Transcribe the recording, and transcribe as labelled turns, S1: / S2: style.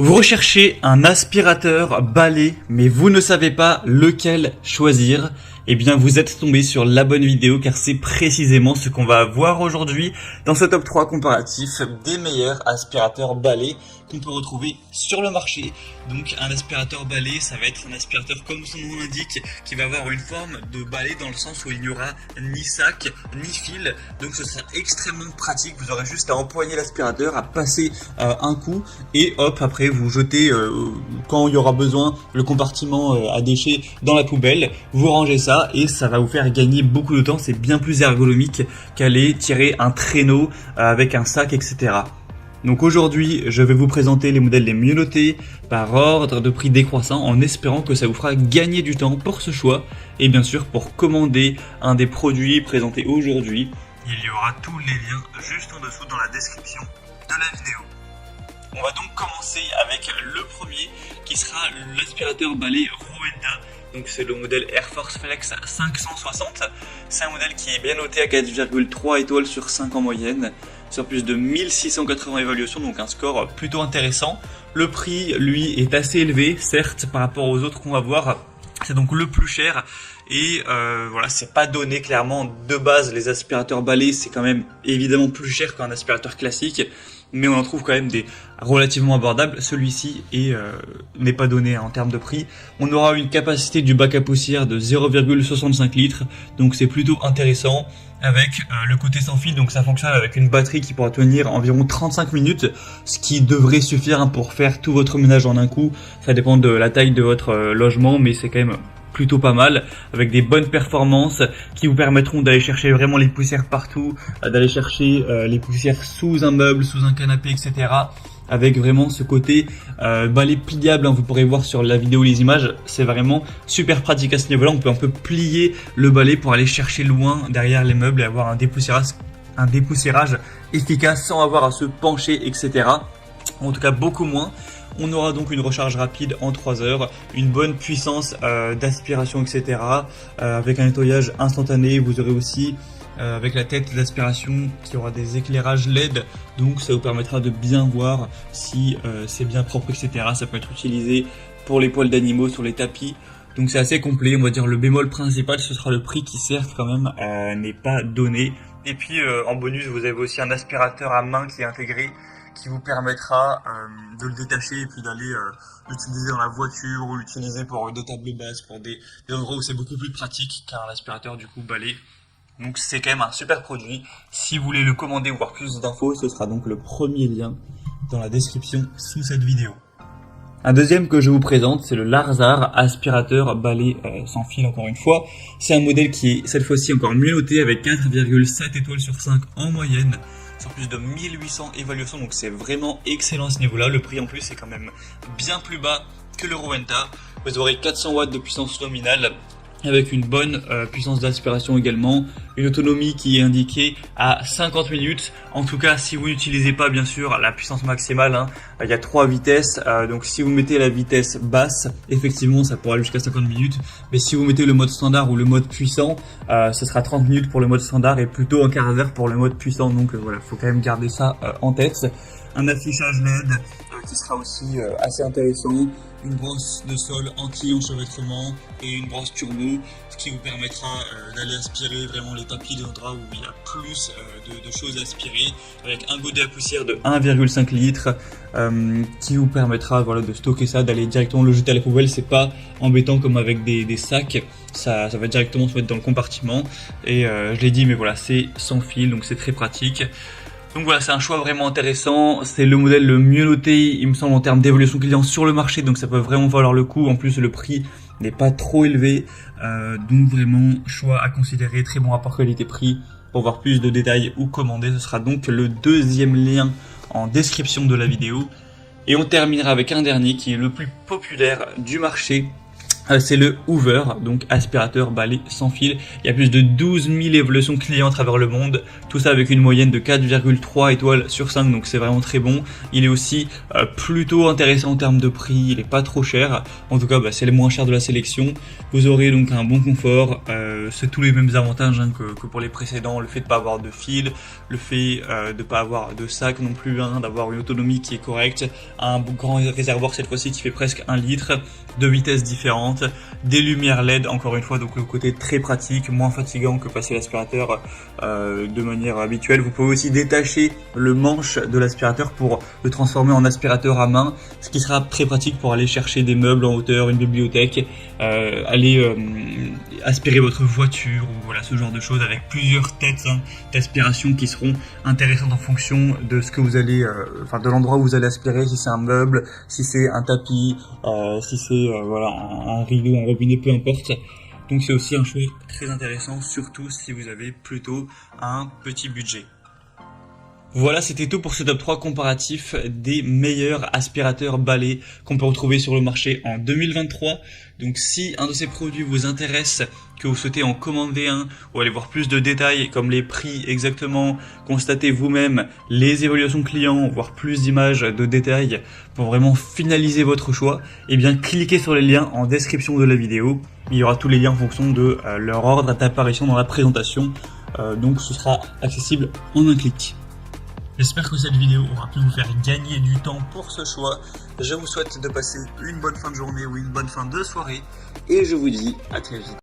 S1: Vous recherchez un aspirateur balai, mais vous ne savez pas lequel choisir. Eh bien, vous êtes tombé sur la bonne vidéo car c'est précisément ce qu'on va voir aujourd'hui dans ce top 3 comparatif des meilleurs aspirateurs balai qu'on peut retrouver sur le marché. Donc, un aspirateur balai, ça va être un aspirateur comme son nom l'indique, qui va avoir une forme de balai dans le sens où il n'y aura ni sac, ni fil. Donc, ce sera extrêmement pratique. Vous aurez juste à empoigner l'aspirateur, à passer un coup et hop, après vous jetez quand il y aura besoin le compartiment à déchets dans la poubelle, vous rangez ça et ça va vous faire gagner beaucoup de temps. C'est bien plus ergonomique qu'aller tirer un traîneau avec un sac, etc. Donc aujourd'hui, je vais vous présenter les modèles les mieux notés par ordre de prix décroissant en espérant que ça vous fera gagner du temps pour ce choix. Et bien sûr, pour commander un des produits présentés aujourd'hui, il y aura tous les liens juste en dessous dans la description de la vidéo. On va donc commencer avec le premier qui sera l'aspirateur balai Rowenta. Donc c'est le modèle Air Force Flex 560. C'est un modèle qui est bien noté à 4,3 étoiles sur 5 en moyenne, sur plus de 1680 évaluations, donc un score plutôt intéressant. Le prix, lui, est assez élevé, certes, par rapport aux autres qu'on va voir. C'est donc le plus cher et voilà, c'est pas donné clairement de base. Les aspirateurs balais, c'est quand même évidemment plus cher qu'un aspirateur classique, mais on en trouve quand même des relativement abordables. Celui-ci n'est pas donné en termes de prix. On aura une capacité du bac à poussière de 0,65 litres, donc c'est plutôt intéressant. Avec le côté sans fil, donc ça fonctionne avec une batterie qui pourra tenir environ 35 minutes, ce qui devrait suffire pour faire tout votre ménage en un coup. Ça dépend de la taille de votre logement, mais c'est quand même plutôt pas mal, avec des bonnes performances qui vous permettront d'aller chercher vraiment les poussières partout, d'aller chercher les poussières sous un meuble, sous un canapé, etc. Avec vraiment ce côté balai pliable, hein, vous pourrez voir sur la vidéo les images, c'est vraiment super pratique à ce niveau-là. On peut un peu plier le balai pour aller chercher loin derrière les meubles et avoir un dépoussiérage efficace sans avoir à se pencher, etc. En tout cas beaucoup moins. On aura donc une recharge rapide en 3 heures, une bonne puissance d'aspiration, etc. Avec un nettoyage instantané. Vous aurez aussi avec la tête d'aspiration qui aura des éclairages LED, donc ça vous permettra de bien voir si c'est bien propre, etc. Ça peut être utilisé pour les poils d'animaux sur les tapis, donc c'est assez complet. On va dire le bémol principal, ce sera le prix qui certes quand même n'est pas donné. Et puis en bonus, vous avez aussi un aspirateur à main qui est intégré, qui vous permettra de le détacher et puis d'aller l'utiliser dans la voiture ou l'utiliser pour des tables basses, pour des endroits où c'est beaucoup plus pratique qu'un aspirateur du coup balai. Donc c'est quand même un super produit. Si vous voulez le commander ou voir plus d'infos, ce sera donc le premier lien dans la description sous cette vidéo. Un deuxième que je vous présente, c'est le Larzar aspirateur balai sans fil encore une fois. C'est un modèle qui est cette fois-ci encore mieux noté avec 4,7 étoiles sur 5 en moyenne, sur plus de 1800 évaluations, donc c'est vraiment excellent à ce niveau-là. Le prix en plus est quand même bien plus bas que le Rowenta. Vous aurez 400 watts de puissance nominale, avec une bonne puissance d'aspiration également, une autonomie qui est indiquée à 50 minutes. En tout cas, si vous n'utilisez pas bien sûr la puissance maximale, hein, il y a 3 vitesses, donc si vous mettez la vitesse basse, effectivement ça pourra aller jusqu'à 50 minutes, mais si vous mettez le mode standard ou le mode puissant, ce sera 30 minutes pour le mode standard et plutôt un quart d'heure pour le mode puissant, donc voilà, faut quand même garder ça en tête. Un affichage LED qui sera aussi assez intéressant, une brosse de sol anti-enchevêtrement et une brosse turbo, ce qui vous permettra d'aller aspirer vraiment les tapis, les endroits où il y a plus de choses à aspirer, avec un godet à poussière de 1,5 litres qui vous permettra voilà, de stocker ça, d'aller directement le jeter à la poubelle. C'est pas embêtant comme avec des sacs, ça va directement se mettre dans le compartiment et je l'ai dit, mais voilà, c'est sans fil, donc c'est très pratique. Donc voilà, c'est un choix vraiment intéressant, c'est le modèle le mieux noté, il me semble, en termes d'évolution client sur le marché, donc ça peut vraiment valoir le coup. En plus, le prix n'est pas trop élevé, donc vraiment, choix à considérer, très bon rapport qualité-prix. Pour voir plus de détails ou commander, ce sera donc le deuxième lien en description de la vidéo. Et on terminera avec un dernier qui est le plus populaire du marché, c'est le Hoover, donc aspirateur balai sans fil. Il y a plus de 12 000 évaluations clients à travers le monde, tout ça avec une moyenne de 4,3 étoiles sur 5, donc c'est vraiment très bon. Il est aussi plutôt intéressant en termes de prix, il est pas trop cher, en tout cas c'est le moins cher de la sélection. Vous aurez donc un bon confort, c'est tous les mêmes avantages que pour les précédents, le fait de pas avoir de fil, le fait de pas avoir de sac non plus, d'avoir une autonomie qui est correcte, un grand réservoir cette fois-ci qui fait presque 1 litre, de vitesses différentes, des lumières LED encore une fois, donc le côté très pratique, moins fatigant que passer l'aspirateur de manière habituelle. Vous pouvez aussi détacher le manche de l'aspirateur pour le transformer en aspirateur à main, ce qui sera très pratique pour aller chercher des meubles en hauteur, une bibliothèque, aller aspirer votre voiture ou voilà ce genre de choses, avec plusieurs têtes d'aspiration qui seront intéressantes en fonction de ce que vous allez, de l'endroit où vous allez aspirer, si c'est un meuble, si c'est un tapis, si c'est un rideau, un robinet, peu importe. Donc c'est aussi un choix très intéressant, surtout si vous avez plutôt un petit budget. Voilà, c'était tout pour ce top 3 comparatif des meilleurs aspirateurs balais qu'on peut retrouver sur le marché en 2023. Donc si un de ces produits vous intéresse, que vous souhaitez en commander un ou aller voir plus de détails comme les prix exactement, constater vous-même les évaluations clients, voir plus d'images de détails pour vraiment finaliser votre choix, eh bien cliquez sur les liens en description de la vidéo. Il y aura tous les liens en fonction de leur ordre d'apparition dans la présentation, donc ce sera accessible en un clic. J'espère que cette vidéo aura pu vous faire gagner du temps pour ce choix. Je vous souhaite de passer une bonne fin de journée ou une bonne fin de soirée et je vous dis à très vite.